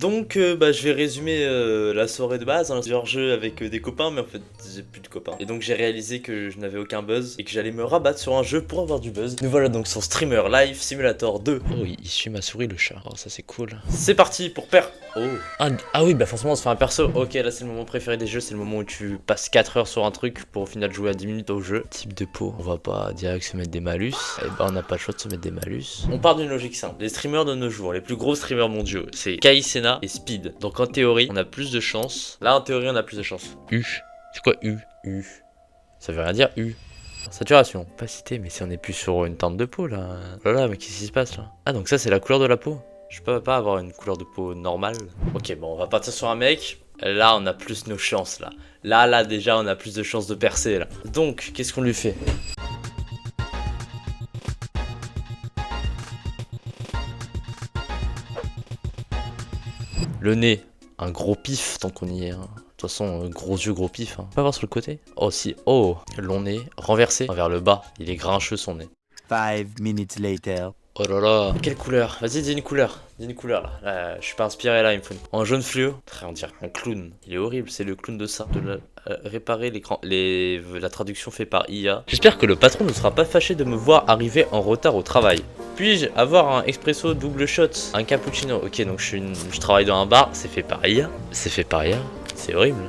Donc bah je vais résumer la soirée de base, hein, plusieurs jeux avec des copains, mais en fait j'ai plus de copains. Et donc j'ai réalisé que je n'avais aucun buzz et que j'allais me rabattre sur un jeu pour avoir du buzz. Nous voilà donc sur Streamer Live Simulator 2. Oh il suit ma souris le chat, oh ça c'est cool. C'est parti pour Oh ah oui bah forcément on se fait un perso. Ok là c'est le moment préféré des jeux, c'est le moment où tu passes 4 heures sur un truc pour au final jouer à 10 minutes au jeu. Type de peau, on va pas direct se mettre des malus. Et bah on n'a pas le choix de se mettre des malus. On part d'une logique simple, les streamers de nos jours, les plus gros streamers mondiaux, c'est Kai Cenat et Speed. Donc en théorie, on a plus de chance. Là en théorie, on a plus de chance. U. C'est quoi U? U. Ça veut rien dire U. Saturation. Opacité, mais si on est plus sur une teinte de peau là. Oh là là, mais qu'est-ce qui se passe là? Ah donc ça c'est la couleur de la peau. Je peux pas avoir une couleur de peau normale. Ok bon, on va partir sur un mec. Là on a plus nos chances là. Là déjà on a plus de chances de percer là. Donc qu'est-ce qu'on lui fait? Le nez, un gros pif tant qu'on y est. Hein. De toute façon, gros yeux, gros pif. Hein. On peut voir sur le côté. Oh si, oh, long nez, renversé vers le bas. Il est grincheux son nez. 5 minutes later. Oh là là, quelle couleur? Vas-y, dis une couleur. Dis une couleur là. Je suis pas inspiré là, il me faut une... En jaune fluo. On dirait un clown. Il est horrible, c'est le clown de ça. Réparer l'écran. La traduction fait par IA. J'espère que le patron ne sera pas fâché de me voir arriver en retard au travail. Puis-je avoir un expresso double shot? Un cappuccino. Ok, donc je travaille dans un bar, c'est fait par IA. C'est fait par IA. C'est horrible.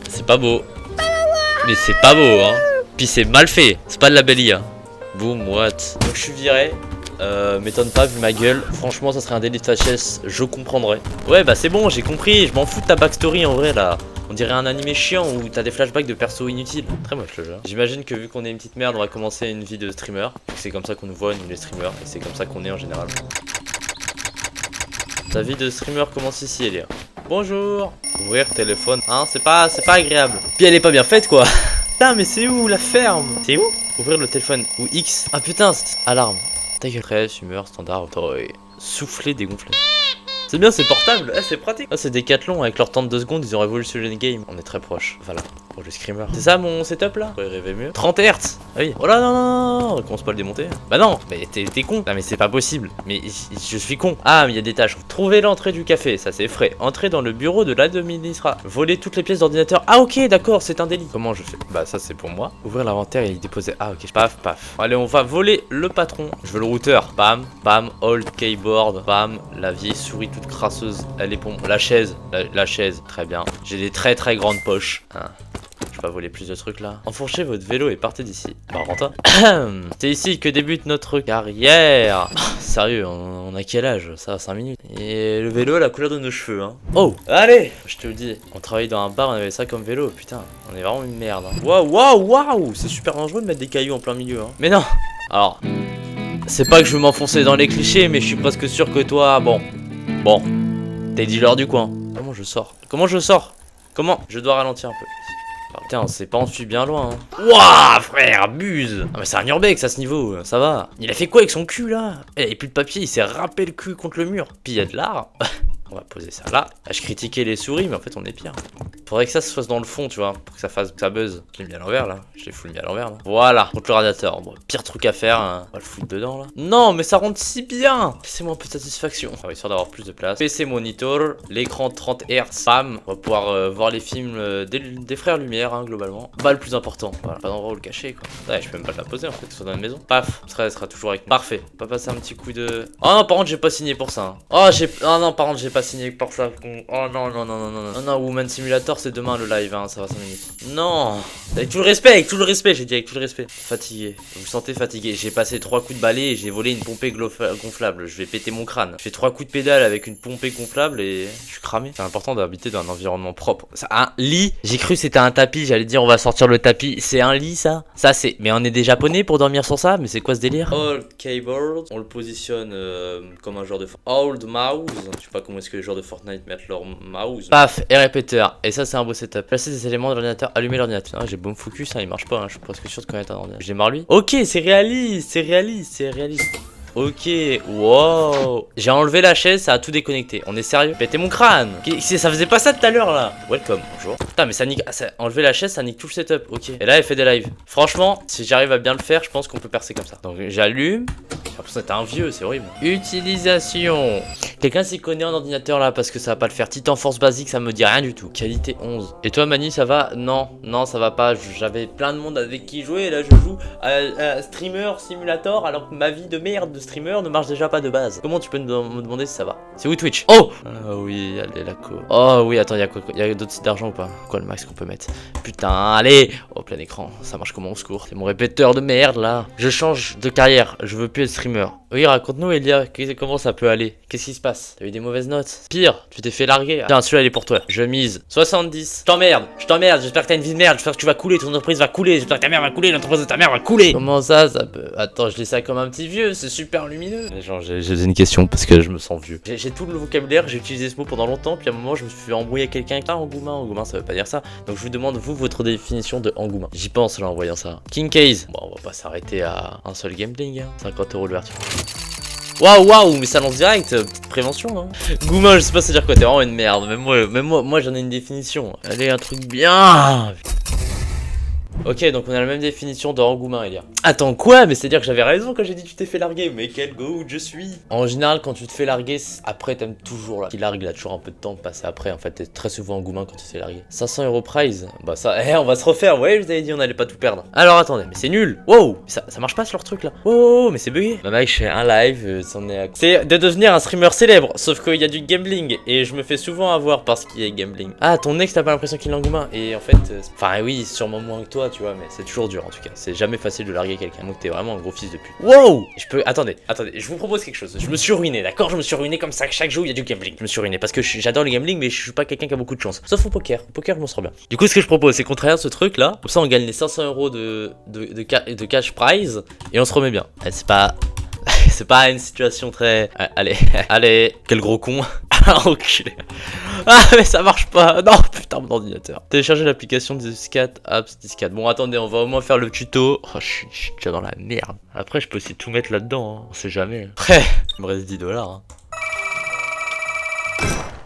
C'est pas beau. Mais c'est pas beau, hein. Puis c'est mal fait. C'est pas de la belle IA. Boom, what? Donc je suis viré. M'étonne pas vu ma gueule. Franchement ça serait un délit de fachesse. Je comprendrais. Ouais bah c'est bon j'ai compris. Je m'en fous de ta backstory en vrai là. On dirait un animé chiant où t'as des flashbacks de persos inutiles. Très moche le jeu. J'imagine que vu qu'on est une petite merde on va commencer une vie de streamer. C'est comme ça qu'on nous voit nous les streamers. Et c'est comme ça qu'on est en général. Ta vie de streamer commence ici Elia. Bonjour. Ouvrir téléphone. Hein c'est pas agréable. Puis elle est pas bien faite quoi. Putain mais c'est où la ferme? C'est où? Ouvrir le téléphone ou X. Ah putain c'est alarme. Ta gueule. Presse, humeur, standard, toy. Souffler, dégonfler. C'est bien, c'est portable, c'est pratique. Ah, c'est Decathlon avec leur temps de 2 secondes, ils ont révolutionné le game. On est très proche, voilà, pour le screamer. C'est ça mon setup là? Pourrait rêver mieux. 30 Hz. Ah oui. Oh là non, on commence pas à le démonter. Bah non, mais t'es con. Non mais c'est pas possible. Mais je suis con. Ah, mais il y a des tâches. Trouver l'entrée du café, ça c'est frais. Entrer dans le bureau de l'administrateur. Voler toutes les pièces d'ordinateur. Ah ok, d'accord, c'est un délit. Comment je fais? Bah ça c'est pour moi. Ouvrir l'inventaire et y déposer. Ah ok, paf, paf. Allez, on va voler le patron. Je veux le routeur. Bam, bam, hold keyboard. Bam, la vieille souris toute crasseuse. Elle est pour la chaise. La chaise, très bien. J'ai des très grandes poches. Hein. Je vais pas voler plus de trucs là. Enfourchez votre vélo et partez d'ici. Bah rentre. C'est ici que débute notre carrière. Sérieux, on a quel âge? Ça va 5 minutes. Et le vélo, la couleur de nos cheveux hein. Oh, allez. Je te le dis, on travaillait dans un bar, on avait ça comme vélo. Putain, on est vraiment une merde hein. Waouh. C'est super dangereux de mettre des cailloux en plein milieu hein. Mais non. Alors, c'est pas que je veux m'enfoncer dans les clichés, mais je suis presque sûr que toi, bon, t'es dealer du coin. Comment je sors? Comment? Je dois ralentir un peu. Oh, putain, c'est pas enfui bien loin. Hein. Wouah, frère, abuse. Ah, mais c'est un urbex à ce niveau, ça va. Il a fait quoi avec son cul là? Il avait plus de papier, il s'est râpé le cul contre le mur. Puis il y a de l'art. On va poser ça là. Je critiquais les souris, mais en fait on est pire. Faudrait que ça se fasse dans le fond, tu vois, pour que ça buzz. Je l'ai mis à l'envers là. Je l'ai foutu à l'envers là. Voilà, contre le radiateur. Bon, pire truc à faire, hein. On va le foutre dedans là. Non, mais ça rentre si bien. Laissez-moi un peu de satisfaction. On va histoire d'avoir plus de place. PC monitor, l'écran 30 Hz. Bam. On va pouvoir voir les films des frères Lumière, hein, globalement. Pas le plus important. Voilà, pas d'endroit où le cacher quoi. Ouais, je peux même pas la poser en fait, soit dans la maison. Paf, elle sera toujours avec nous. Parfait. On va passer un petit coup de. Oh non, par contre, j'ai pas signé pour ça. Hein. Oh non, par contre, j'ai pas signé pour ça. Oh non, Woman Simulator c'est demain le live hein, ça va 5 minutes. Non, avec tout le respect, j'ai dit avec tout le respect. Fatigué, vous vous sentez fatigué. J'ai passé 3 coups de balai et j'ai volé une pompée gonflable. Je vais péter mon crâne. Je fais 3 coups de pédale avec une pompée gonflable et je suis cramé. C'est important d'habiter dans un environnement propre. Ça, un lit, j'ai cru que c'était un tapis, j'allais dire on va sortir le tapis. C'est un lit ça? Ça c'est, mais on est des japonais pour dormir sur ça? Mais c'est quoi ce délire? All keyboard, on le positionne comme un joueur de Old mouse. Je sais pas comment est-ce que les joueurs de Fortnite mettre leur mouse. Paf, et répéteur. Et ça c'est un beau setup. Placer des éléments de l'ordinateur, allumer l'ordinateur. Ah, j'ai bon focus, hein, il marche pas, hein. Je suis presque sûr de connaître un ordinateur. J'ai marre lui. Ok, c'est réaliste. Ok, wow. J'ai enlevé la chaise, ça a tout déconnecté. On est sérieux? Pétez mon crâne. Ça faisait pas ça tout à l'heure là. Welcome, bonjour. Putain, mais ça nique. Enlever la chaise, ça nique tout le setup. Ok. Et là, elle fait des lives. Franchement, si j'arrive à bien le faire, je pense qu'on peut percer comme ça. Donc j'allume. Après ça, t'es un vieux, c'est horrible. Utilisation. Quelqu'un s'y connaît en ordinateur là parce que ça va pas le faire. Titan Force basique, ça me dit rien du tout. Qualité 11. Et toi, Mani, ça va? Non, non, ça va pas. J'avais plein de monde avec qui jouer. Et là, je joue à Streamer Simulator alors que ma vie de merde de streamer ne marche déjà pas de base. Comment tu peux me demander si ça va? C'est où Twitch? Oh! Ah oui, allez, la co. Oh oui, attends, il y a d'autres sites d'argent ou pas? Quoi le max qu'on peut mettre? Putain, allez! Oh, plein écran. Ça marche comment au secours? C'est mon répéteur de merde là. Je change de carrière. Je veux plus être streamer. Oui, raconte-nous, Elia. Comment ça peut aller? Qu'est-ce qui se passe? T'as eu des mauvaises notes? Pire, tu t'es fait larguer. Tiens, celui-là, il est pour toi. Je mise 70. Je t'emmerde. J'espère que t'as une vie de merde. J'espère que tu vas couler. Ton entreprise va couler. J'espère que ta mère va couler. L'entreprise de ta mère va couler. Comment ça peut. Attends, je dis ça comme un petit vieux. C'est super lumineux. Genre, j'ai une question parce que je me sens vieux. J'ai tout le vocabulaire. J'ai utilisé ce mot pendant longtemps. Puis à un moment, je me suis fait embrouiller avec quelqu'un. Ah, engouement. Engouement, ça veut pas dire ça. Donc, je vous demande, vous, votre définition de engouement. J'y pense là en voyant ça. King Case. Bon, on va pas s'arrêter à un seul gambling. Hein. 50 € l'ouverture. Waouh, mais ça lance direct, petite prévention, hein. Goumin, je sais pas ça veut dire quoi, t'es vraiment une merde. Même moi j'en ai une définition. Allez, un truc bien. Ok, donc on a la même définition de engouement, Elia. Attends, quoi? Mais c'est-à-dire que j'avais raison quand j'ai dit tu t'es fait larguer. Mais quel goût je suis. En général, quand tu te fais larguer, après t'aimes toujours là. Qui largue, il a toujours un peu de temps de passer après. En fait, t'es très souvent engouement quand tu te fais larguer. 500 € prize. Bah ça, on va se refaire. Ouais, je vous avais dit, on allait pas tout perdre. Alors attendez, mais c'est nul. Wow, ça marche pas sur leur truc là. Wow, mais c'est bugué. Bah mec, je fais un live, c'est de devenir un streamer célèbre. Sauf qu'il y a du gambling. Et je me fais souvent avoir parce qu'il y a gambling. Ah, ton ex, t'as pas l'impression qu'il est engouement. Et en fait, enfin oui, sûrement moins que toi, tu vois, mais c'est toujours dur en tout cas. C'est jamais facile de larguer quelqu'un. Donc t'es vraiment un gros fils de pute. Wow! Je peux. Attendez, je vous propose quelque chose. Je me suis ruiné, d'accord? Je me suis ruiné comme ça. Chaque jour il y a du gambling. Je me suis ruiné parce que j'adore le gambling, mais je suis pas quelqu'un qui a beaucoup de chance. Sauf au poker. Au poker, je m'en sors bien. Du coup, ce que je propose, c'est qu'on traverse ce truc là. Comme ça, on gagne les 500 € de cash prize et on se remet bien. C'est pas. C'est pas une situation très. Allez, quel gros con. Ah, enculé. Ah, mais ça marche pas. Non, putain, mon ordinateur. Télécharger l'application Discat, Apps Discat. Bon, attendez, on va au moins faire le tuto. Oh, je suis déjà dans la merde. Après, je peux aussi tout mettre là-dedans, hein. On sait jamais. Après, il me reste 10 $. Hein.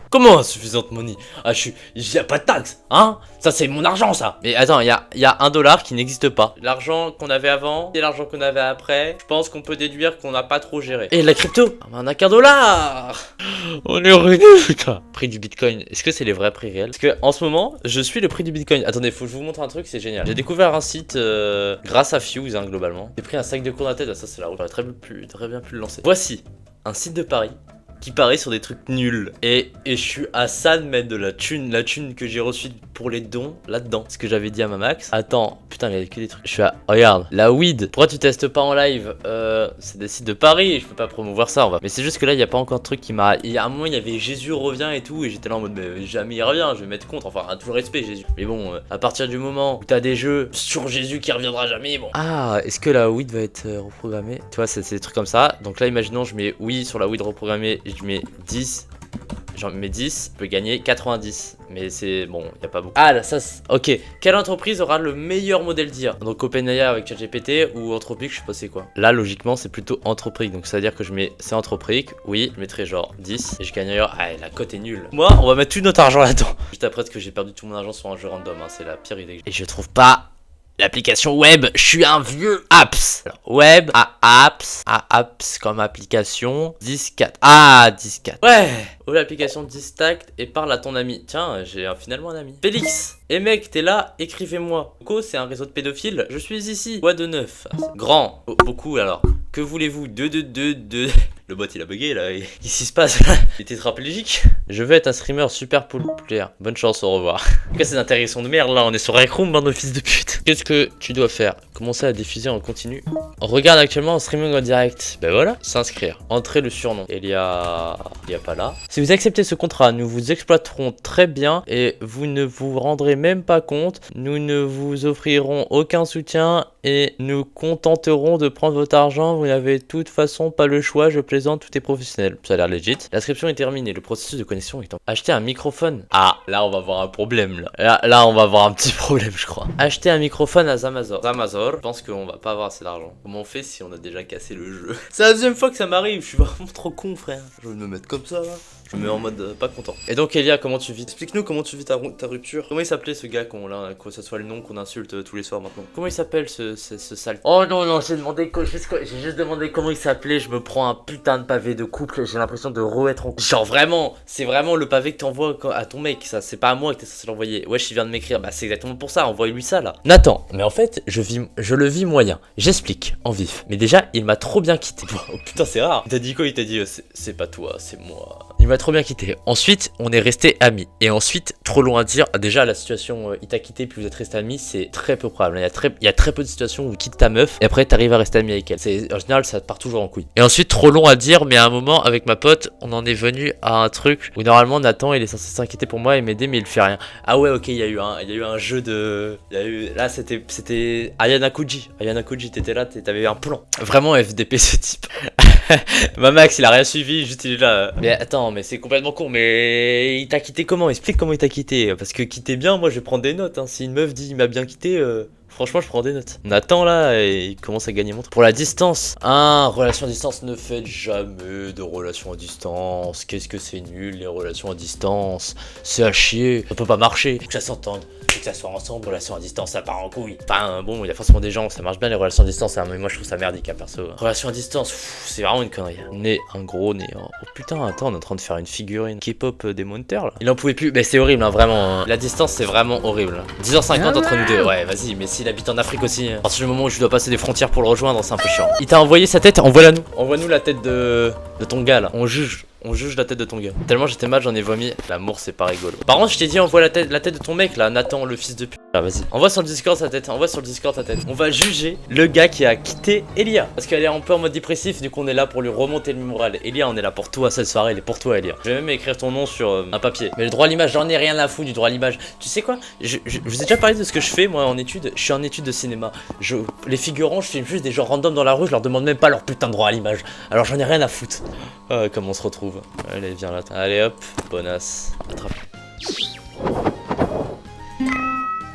Comment insuffisante money? Ah, y a pas de taxe, hein? Ça, c'est mon argent, ça. Mais attends, il y a $1 qui n'existe pas. L'argent qu'on avait avant et l'argent qu'on avait après, je pense qu'on peut déduire qu'on n'a pas trop géré. Et la crypto? Ah, bah, on a qu'1 $. On est ruiné, putain. Prix du bitcoin, est-ce que c'est les vrais prix réels? Parce que en ce moment, je suis le prix du bitcoin. Attendez, faut que je vous montre un truc, c'est génial. J'ai découvert un site grâce à Fuse, hein, globalement. J'ai pris un sac de cours à tête, ah, ça c'est la route. J'aurais très bien pu le lancer. Voici un site de Paris qui parie sur des trucs nuls. Et je suis à ça de mettre de la thune que j'ai reçue pour les dons là-dedans. Ce que j'avais dit à ma max. Attends, putain, mais il y a que des trucs. Je suis à. Regarde, la weed. Pourquoi tu testes pas en live? C'est des sites de Paris, je peux pas promouvoir ça. Mais c'est juste que là, il y a pas encore de truc qui m'a. Il y a un moment, il y avait Jésus revient et tout. Et j'étais là en mode, mais jamais il revient, je vais mettre contre. Enfin, tout le respect, Jésus. Mais bon, à partir du moment où t'as des jeux sur Jésus qui reviendra jamais, bon. Ah, est-ce que la weed va être reprogrammée? Tu vois, c'est des trucs comme ça. Donc là, imaginons, je mets oui sur la weed reprogrammée. Je mets 10, j'en mets 10, je peux gagner 90. Mais c'est bon, y a pas beaucoup. Ah là, ça ok. Quelle entreprise aura le meilleur modèle d'IA? Donc OpenAI avec ChatGPT ou Anthropic, je sais pas c'est quoi. Là, logiquement, c'est plutôt Anthropic. Donc ça veut dire que je mets c'est Anthropic, oui, je mettrai genre 10 et je gagnerai. Ah, la cote est nulle. Moi, on va mettre tout notre argent là-dedans. Juste après que j'ai perdu tout mon argent sur un jeu random, hein, c'est la pire idée. Et je trouve pas l'application web, je suis un vieux. Apps. Alors, web, apps comme application. 10.4. Ah, 10.4. Ouais. Ouvre l'application Distact et parle à ton ami. Tiens, j'ai finalement un ami. Félix. Eh mec, t'es là, écrivez-moi. Coco, c'est un réseau de pédophiles. Je suis ici. Quoi de neuf? Grand. Beaucoup alors. Que voulez-vous? Le bot il a bugué là. Qu'est-ce qui se passe là? Il est tétraplégique. Je veux être un streamer super populaire. Bonne chance, au revoir. Qu'est-ce que c'est d'intéressant de merde là? On est sur Rec Room, bande de fils de pute. Qu'est-ce que tu dois faire? Commencer à diffuser en continu. On regarde actuellement en streaming en direct. Ben voilà. S'inscrire. Entrer le surnom. Il y a pas là. Si vous acceptez ce contrat, nous vous exploiterons très bien et vous ne vous rendrez même pas compte. Nous ne vous offrirons aucun soutien et nous contenterons de prendre votre argent. Vous n'avez de toute façon pas le choix. Je plaisante, tout est professionnel. Ça a l'air legit. L'inscription est terminée. Le processus de connexion est en. Acheter un microphone. Ah, là on va avoir un problème là. Là on va avoir un petit problème, je crois. Acheter un microphone à Zamazor. Je pense qu'on va pas avoir assez d'argent. Comment on fait si on a déjà cassé le jeu? C'est la deuxième fois que ça m'arrive. Je suis vraiment trop con, frère. Je vais me mettre comme ça là. Je me mets en mode pas content. Et donc Elia, comment tu vis? Explique-nous comment tu vis ta rupture. Comment il s'appelait ce gars que ce soit le nom qu'on insulte tous les soirs maintenant? Comment il s'appelle ce sale? Oh non, j'ai juste demandé comment il s'appelait. Je me prends un putain de pavé de couple. J'ai l'impression de re-être en couple. Genre vraiment, c'est vraiment le pavé que t'envoies à ton mec. Ça, c'est pas à moi que t'es censé l'envoyer. Wesh, il vient de m'écrire. Bah c'est exactement pour ça. Envoie-lui ça là. Nathan, mais en fait, je le vis moyen. J'explique en vif. Mais déjà, il m'a trop bien quitté. Oh putain, c'est rare. Il t'a dit quoi? Il t'a dit c'est pas toi, c'est moi. Il m'a trop bien quitté. Ensuite, on est resté amis. Et ensuite, trop long à dire. Déjà, la situation, il t'a quitté puis vous êtes resté amis, c'est très peu probable. Il y a très peu de situations où tu quittes ta meuf et après t'arrives à rester ami avec elle. En général, ça part toujours en couille. Et ensuite, trop long à dire, mais à un moment, avec ma pote, on en est venu à un truc où normalement Nathan, il est censé s'inquiéter pour moi et m'aider, mais il fait rien. Ah ouais, ok, il y a eu un jeu de. Là, c'était Ayana Koji. Ayana Koji, t'étais là, t'avais un plan. Vraiment FDP ce type. Ma Max, il a rien suivi, juste il est là. Mais attends, mais c'est complètement con. Mais il t'a quitté comment? Explique comment il t'a quitté. Parce que quitter bien, moi je vais prendre des notes. Hein. Si une meuf dit il m'a bien quitté, franchement je prends des notes. Nathan là, il commence à gagner mon truc. Pour la distance, relation à distance, ne faites jamais de relation à distance. Qu'est-ce que c'est nul les relations à distance. C'est à chier, ça peut pas marcher. Faut que ça s'entende. Que ça soit ensemble, relation à distance, ça part en couille. Enfin bon, il y a forcément des gens, ça marche bien les relations à distance, hein, mais moi je trouve ça merdique, hein, perso. Relation à distance, c'est vraiment une connerie. Né, un gros né. Oh putain, attends, on est en train de faire une figurine K-pop des Monsters là. Il en pouvait plus, mais c'est horrible, hein, vraiment. Hein. La distance, c'est vraiment horrible. 10h50 entre nous deux, ouais, vas-y, mais s'il habite en Afrique aussi. Hein. À partir du moment où je dois passer des frontières pour le rejoindre, c'est un peu chiant. Il t'a envoyé sa tête, envoie-la nous. Envoie-nous la tête de ton gars là, on juge la tête de ton gars. Tellement j'étais mal, j'en ai vomi. L'amour, c'est pas rigolo. Par contre, je t'ai dit, envoie la tête de ton mec là, Nathan, le fils de pute. Ah, vas-y. Envoie sur le Discord sa tête. Envoie sur le Discord ta tête. On va juger le gars qui a quitté Elia. Parce qu'elle est un peu en mode dépressif, du coup, on est là pour lui remonter le moral. Elia, on est là pour toi cette soirée, elle est pour toi, Elia. Je vais même écrire ton nom sur un papier. Mais le droit à l'image, j'en ai rien à foutre du droit à l'image. Tu sais quoi? Je vous ai déjà parlé de ce que je fais, moi, en études. Je suis en études de cinéma. Les figurants, je filme juste des gens random dans la rue, je leur demande même pas leur putain de droit à l'image. Alors j'en ai rien à foutre. Comment on se retrouve? Allez, viens là. Allez hop, bonasse, attrape.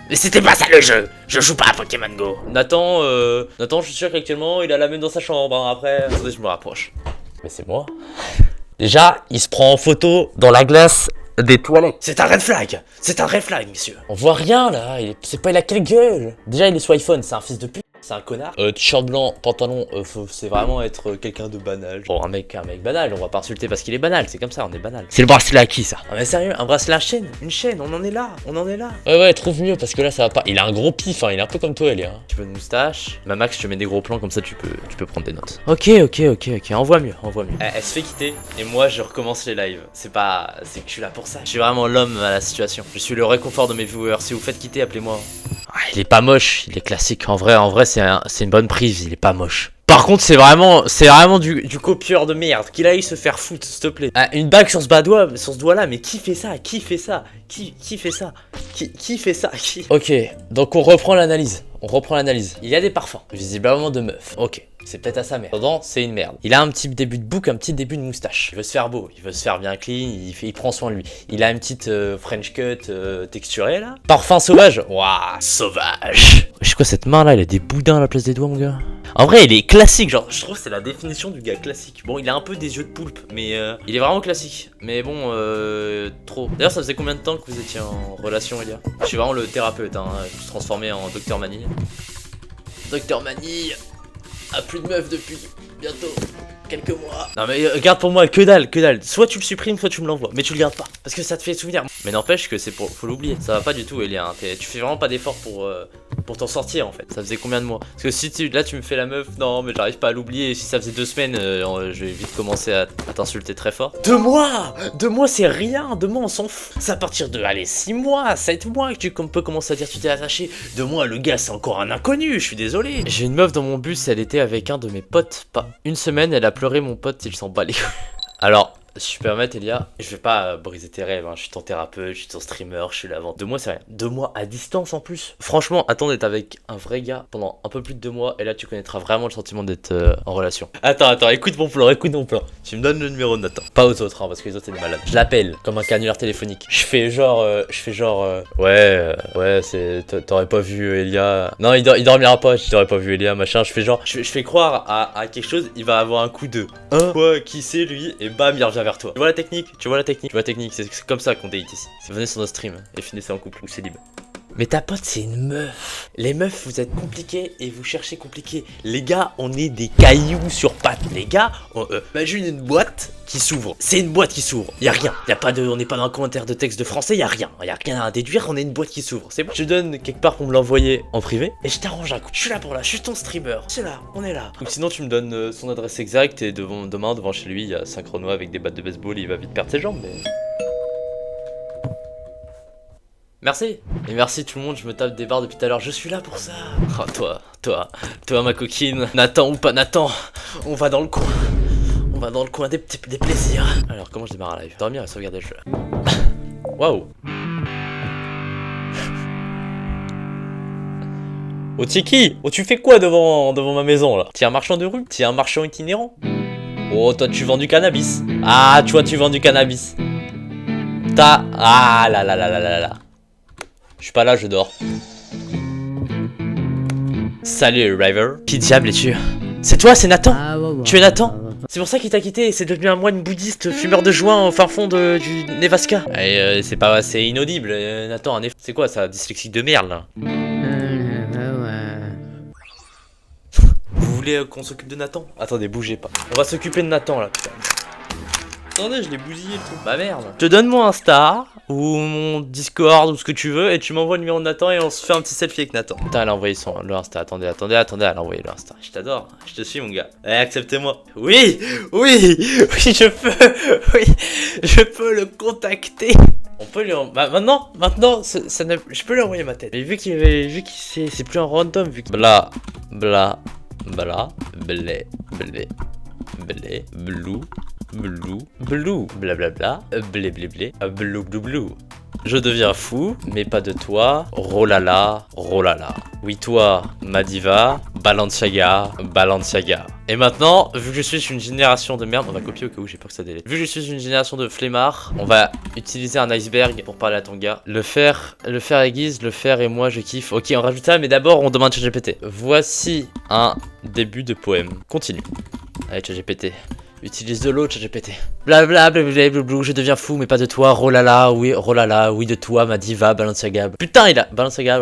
Mais c'était pas ça le jeu. Je joue pas à Pokémon Go. Nathan, je suis sûr qu'actuellement il a la même dans sa chambre. Hein. Après, attendez, je me rapproche. Mais c'est moi. Déjà, il se prend en photo dans la glace des toilettes. C'est un red flag. C'est un red flag, messieurs. On voit rien là. Il a quelle gueule. Déjà, il est sur iPhone. C'est un fils de pute. C'est un connard. T-shirt blanc, pantalon, c'est vraiment être quelqu'un de banal. Bon, un mec banal, on va pas insulter parce qu'il est banal, c'est comme ça, on est banal. C'est le bracelet à qui ça? Ah mais sérieux, un bracelet à chaîne, une chaîne, on en est là. Ouais, trouve mieux parce que là ça va pas. Il a un gros pif, hein, il est un peu comme toi, Elia. Un petit peu de moustache. Ma Max, je te mets des gros plans comme ça, tu peux prendre des notes. Ok, envoie mieux. Elle se fait quitter et moi je recommence les lives. C'est que je suis là pour ça. Je suis vraiment l'homme à la situation. Je suis le réconfort de mes viewers. Si vous faites quitter, appelez-moi. Il est pas moche, il est classique. En vrai, c'est une bonne prise, il est pas moche. Par contre, c'est vraiment du copieur de merde. Qu'il aille se faire foutre, s'il te plaît. Une bague sur ce doigt là, mais qui fait ça? Qui fait ça? Ok, donc on reprend l'analyse. Il y a des parfums, visiblement de meuf. Ok, c'est peut-être à sa mère. Pendant, c'est une merde. Il a un petit début de bouc, un petit début de moustache. Il veut se faire beau, il veut se faire bien clean, il prend soin de lui. Il a une petite French cut texturée là. Parfum sauvage. Waouh, sauvage. Je sais quoi, cette main là, elle a des boudins à la place des doigts, mon gars. En vrai, il est classique, genre, je trouve que c'est la définition du gars classique. Bon, il a un peu des yeux de poulpe, mais il est vraiment classique. Mais bon, trop. D'ailleurs, ça faisait combien de temps que vous étiez en relation, Elia? Je suis vraiment le thérapeute, hein. Je me suis transformé en Docteur Manille. Docteur Manille a plus de meuf depuis bientôt quelques mois. Non mais garde pour moi, que dalle. Soit tu le supprimes, soit tu me l'envoies. Mais tu le gardes pas, parce que ça te fait souvenir. Mais n'empêche que faut l'oublier. Ça va pas du tout, Elia. Hein. Tu fais vraiment pas d'effort pour t'en sortir en fait. Ça faisait combien de mois? Parce que si là tu me fais la meuf, non mais j'arrive pas à l'oublier. Si ça faisait 2 semaines, je vais vite commencer à t'insulter très fort. 2 mois c'est rien. 2 mois on s'en fout. C'est à partir de 6 mois, 7 mois que tu peux commencer à dire tu t'es attaché. 2 mois, le gars c'est encore un inconnu, je suis désolé. J'ai une meuf dans mon bus, elle était avec un de mes potes. Pas une semaine, elle a pleuré, mon pote, il s'en bat les couilles. Alors, si je peux permettre, Elia, je vais pas briser tes rêves, hein. Je suis ton thérapeute, je suis ton streamer, je suis là avant. 2 mois, c'est rien. 2 mois à distance en plus. Franchement, attends d'être avec un vrai gars pendant un peu plus de 2 mois, et là tu connaîtras vraiment le sentiment d'être en relation. Attends, écoute mon plan. Tu me donnes le numéro de Nathan. Pas aux autres, hein, parce que les autres c'est des malades. Je l'appelle comme un canular téléphonique. Je fais genre, ouais, t'aurais pas vu Elia. Non, il dormira pas, tu t'aurais pas vu Elia, machin. Je fais genre, je fais croire à quelque chose, il va avoir un coup de quoi, qui c'est lui, et bam, il revient va vers toi. Tu vois la technique? Tu vois la technique? Tu vois la technique? C'est comme ça qu'on date ici. Venez sur notre stream et finissez en couple ou célib. Mais ta pote c'est une meuf. Les meufs vous êtes compliqués et vous cherchez compliqué. Les gars on est des cailloux sur pattes. Les gars imagine une boîte qui s'ouvre. C'est une boîte qui s'ouvre. Y a rien. Y a pas de, on n'est pas dans un commentaire de texte de français. Y a rien. Y a rien à déduire. On est une boîte qui s'ouvre. C'est bon. Je te donne quelque part pour me l'envoyer en privé et je t'arrange un coup. Je suis là pour là. Je suis ton streamer. C'est là. On est là. Donc sinon tu me donnes son adresse exacte et demain devant chez lui il y a 5 Renois avec des battes de baseball. Il va vite perdre ses jambes mais... Merci. Et merci tout le monde, je me tape des barres depuis tout à l'heure, je suis là pour ça. Oh toi ma coquine, Nathan ou pas Nathan, on va dans le coin. On va dans le coin des plaisirs. Alors comment je démarre un live? Dormir et sauvegarder le jeu. Waouh. Oh Tiki, oh tu fais quoi devant ma maison là? T'es un marchand de rue? T'es un marchand itinérant? Oh toi tu vends du cannabis. Ah tu vois tu vends du cannabis. Ah là. Je suis pas là, je dors. Salut, River. Qui diable es-tu? C'est toi, c'est Nathan? Tu es Nathan? C'est pour ça qu'il t'a quitté et c'est devenu un moine bouddhiste fumeur de joint au fin fond du Nevaska. C'est pas assez inaudible, Nathan. C'est quoi ça, dyslexique de merde là? Vous voulez qu'on s'occupe de Nathan? Attendez, bougez pas. On va s'occuper de Nathan là, putain. Attendez, je l'ai bousillé le truc. Bah merde. Je te donne mon Insta ou mon Discord ou ce que tu veux et tu m'envoies le numéro de Nathan et on se fait un petit selfie avec Nathan. Putain, elle a envoyé le Insta. Attendez, elle a envoyé le Insta. Je t'adore. Je te suis, mon gars. Eh, acceptez-moi. Oui, je peux le contacter. On peut lui bah maintenant, je peux lui envoyer ma tête. Mais vu qu'il c'est plus un random, vu que blé, blou, blablabla, blou. Je deviens fou, mais pas de toi, rolala. Oui toi, Madiva, Balenciaga. Et maintenant, vu que je suis une génération de merde, on va copier au cas où j'ai peur que ça délai. Vu que je suis une génération de flemmards, on va utiliser un iceberg pour parler à ton gars. Le fer aiguise, le fer et moi je kiffe. Ok, on rajoute ça, mais d'abord on demande ChatGPT. Voici un début de poème. Continue. Allez ChatGPT. Utilise de l'eau, ChatGPT. Blablabla, je deviens fou, mais pas de toi. Rolala, oui de toi, ma diva, Balenciaga. Putain, il a Balenciaga.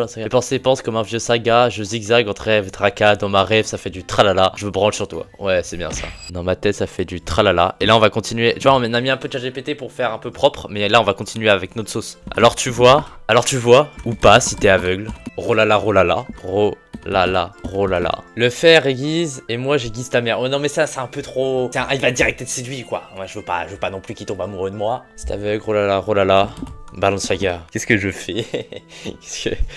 Pense comme un vieux saga. Je zigzag entre rêve et tracas. Dans ma rêve, ça fait du tralala. Je me branle sur toi. Ouais, c'est bien ça. Dans ma tête, ça fait du tralala. Et là, on va continuer. Tu vois, on a mis un peu de ChatGPT pour faire un peu propre, mais là, on va continuer avec notre sauce. Alors tu vois, ou pas, si t'es aveugle. Rolala. Le fer aiguise et moi j'aiguise ta mère. Oh non mais ça c'est un peu trop. Il va direct être séduit quoi. Moi je veux pas non plus qu'il tombe amoureux de moi. C'est aveugle, rolala. Balenciaga. Qu'est-ce que je fais?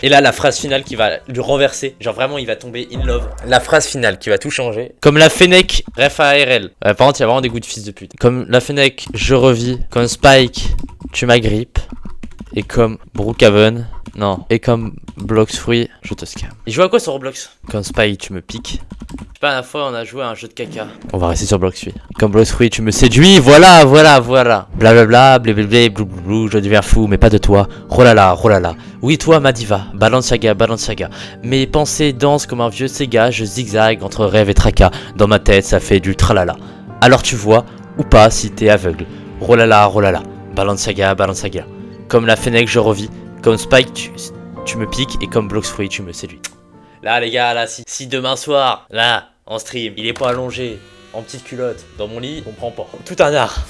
Et là la phrase finale qui va lui renverser. Genre vraiment il va tomber in love. La phrase finale qui va tout changer. Comme la Fennec, ref ARL. Par contre il y a vraiment des goûts de fils de pute. Comme la Fennec, je revis. Comme Spike, tu m'agrippes. Et comme Brookhaven, non. Et comme Blox Fruit, je te scam. Il joue à quoi sur Roblox? Comme Spy, tu me piques. Je sais pas, la fois on a joué à un jeu de caca. On va rester sur Blox Fruit. Comme Blox Fruit, tu me séduis, voilà. Blablabla, blou, je deviens fou, mais pas de toi. Rolala. Oui, toi, ma diva, Balenciaga. Mes pensées dansent comme un vieux Sega, je zigzag entre rêve et tracas. Dans ma tête, ça fait du tralala. Alors tu vois, ou pas si t'es aveugle. Rolala. Balenciaga. Comme la Fennec, je revis. Comme Spike, tu me piques. Et comme Blox Fruit, tu me séduis. Là, les gars, là, si demain soir, là, en stream, il est pas allongé, en petite culotte, dans mon lit, on comprend pas. Tout un art.